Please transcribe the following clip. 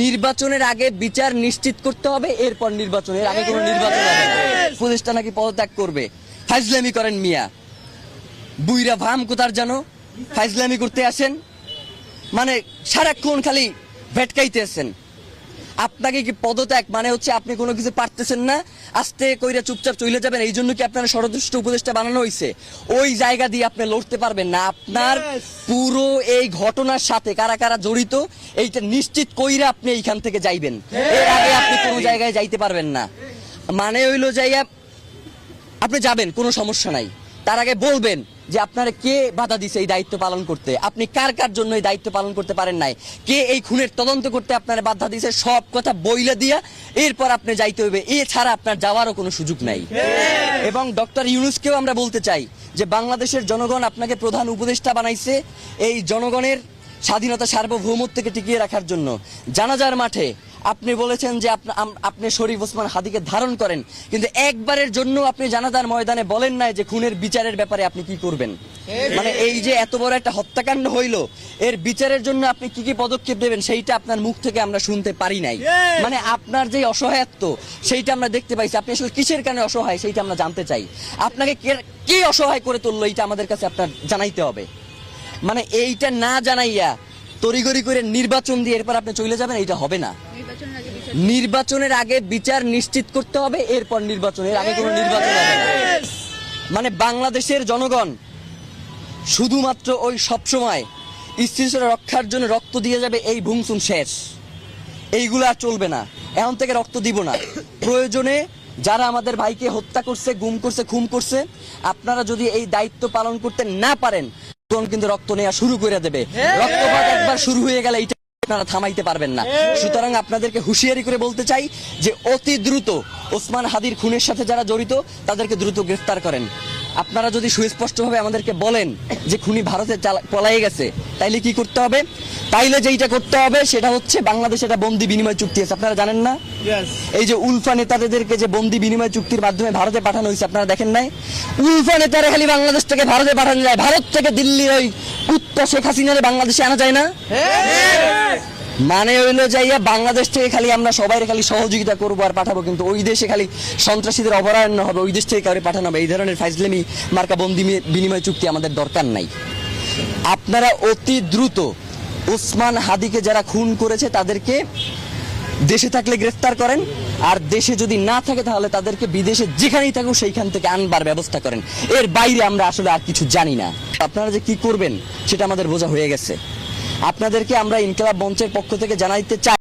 নির্বাচনের আগে বিচার নিশ্চিত করতে হবে, এরপর নির্বাচনের আগে কোনো নির্বাচন হবে না। উপদেষ্টা নাকি পদত্যাগ করবে। ফাইজলামি করেন মিয়া, বুইরা ভাম কোথার জানো, ফাইজলামি করতে আসেন, মানে সারাক্ষণ খালি ভেটকাইতে আসেন। আপনাকে কি পদত্যাগ মানে হচ্ছে আপনি কোনো কিছু পারতেছেন না, আস্তে কইরা চুপচাপ চলে যাবেন, এই জন্য কি আপনার ষড়যন্ত্র উপদেষ্টা বানানো হয়েছে? ওই জায়গা দিয়ে আপনি লড়তে পারবেন না। আপনার পুরো এই ঘটনার সাথে কারা কারা জড়িত এইটা নিশ্চিত কইরা আপনি এইখান থেকে যাইবেন, এর আগে আপনি কোনো জায়গায় যাইতে পারবেন না। মানে হইলো যাইয়া আপনি যাবেন, কোনো সমস্যা নাই, তার আগে বলবেন যে আপনারা কে বাধা দিছে এই দায়িত্ব পালন করতে, আপনি কার কার জন্য এই দায়িত্ব পালন করতে পারেন নাই, কে এই খুনের তদন্ত করতে আপনারা বাধা দিছে, সব কথা বইলা দিয়া এরপর আপনি যাইতে হইবে। এছাড়া আপনার যাওয়ারও কোনো সুযোগ নাই। এবং ডক্টর ইউনূসকেও আমরা বলতে চাই যে বাংলাদেশের জনগণ আপনাকে প্রধান উপদেষ্টা বানাইছে এই জনগণের স্বাধীনতা সার্বভৌমত্বকে টিকিয়ে রাখার জন্য। জানাজার মাঠে আপনি বলেছেন যে আপনি শরীফ ওসমান হাদিকে ধারণ করেন, কিন্তু একবারের জন্য আপনি জানাজার ময়দানে বলেন নাই যে খুনের বিচারের ব্যাপারে আপনি কি করবেন। মানে এই যে এত বড় একটা হত্যাকাণ্ড হইলো, এর বিচারের জন্য আপনি কি কি পদক্ষেপ নেবেন সেইটা আপনার মুখ থেকে আমরা শুনতে পারি নাই। মানে আপনার যে অসহায়ত্ব সেইটা আমরা দেখতে পাইছি, আপনি আসলে কিসের কারণে অসহায় সেইটা আমরা জানতে চাই। আপনাকে কে অসহায় করে তুললো এইটা আমাদের কাছে আপনার জানাইতে হবে। মানে এইটা না জানাইয়া তড়িঘড়ি করে নির্বাচন দিয়ে এরপর আপনি চলে যাবেন, এইটা হবে না। নির্বাচনের আগে বিচার নিশ্চিত করতে হবে, এরপর নির্বাচনের আগে কোনো নির্বাচন হবে না। মানে বাংলাদেশের জনগণ শুধুমাত্র ওই সবসময় স্থিতিশীলতা রক্ষার জন্য রক্ত দিয়ে যাবে, এই ভুংসুন শেষ, এইগুলো আর চলবে না। এখন থেকে রক্ত দিব না। প্রয়োজনে যারা আমাদের ভাইকে হত্যা করছে, গুম করছে, খুন করছে, আপনারা যদি এই দায়িত্ব পালন করতে না পারেন তখন কিন্তু রক্ত নেওয়া শুরু করে দেবে। রক্তপাত একবার শুরু হয়ে গেলে এইটা আপনারা থামাইতে পারবেন না। সুতরাং আপনাদেরকে হুঁশিয়ারি করে বলতে চাই যে অতি দ্রুত ওসমান হাদির খুনের সাথে যারা জড়িত তাদেরকে দ্রুত গ্রেফতার করেন। আপনারা যদি সুস্পষ্টভাবে আমাদেরকে বলেন যে খুনি ভারতে পলায়ে গেছে, তাইলে কি করতে হবে? তাইলে যেইটা করতে হবে সেটা হচ্ছে বাংলাদেশে একটা বন্দি বিনিময় চুক্তি আছে, আপনারা জানেন না? এই যে উলফা নেতাদেরকে যে বন্দি বিনিময় চুক্তির মাধ্যমে ভারতে পাঠানো হয়েছে, আপনারা দেখেন নাই? উলফা নেতারা খালি বাংলাদেশ থেকে ভারতে পাঠানো যায়, ভারত থেকে দিল্লির ওই কুত্তা শেখ হাসিনারে বাংলাদেশে আনা যায় না। মানে হইলো যাইয়া বাংলাদেশ থেকে খালি আমরা সবাই খালি সহযোগিতা করবো আর পাঠাবো, কিন্তু ওই দেশে খালি সন্ত্রাসীদের অভয়ারণ্য হবে, ওই দেশ থেকে কাউকে পাঠানো হবে, এই ধরনের ফাইজলামি মার্কা বন্দি বিনিময় চুক্তি আমাদের দরকার নাই। আপনারা অতি দ্রুত ওসমান হাদিকে যারা খুন করেছে তাদেরকে দেশে থাকলে গ্রেফতার করেন, আর দেশে যদি না থাকে তাহলে তাদেরকে বিদেশে যেখানেই থাকুক সেইখান থেকে আনবার ব্যবস্থা করেন। এর বাইরে আমরা আসলে আর কিছু জানি না। আপনারা যে কি করবেন সেটা আমাদের বোঝা হয়ে গেছে। আপনাদেরকে আমরা ইনকিলাব মঞ্চের পক্ষ থেকে জানাইতে চাই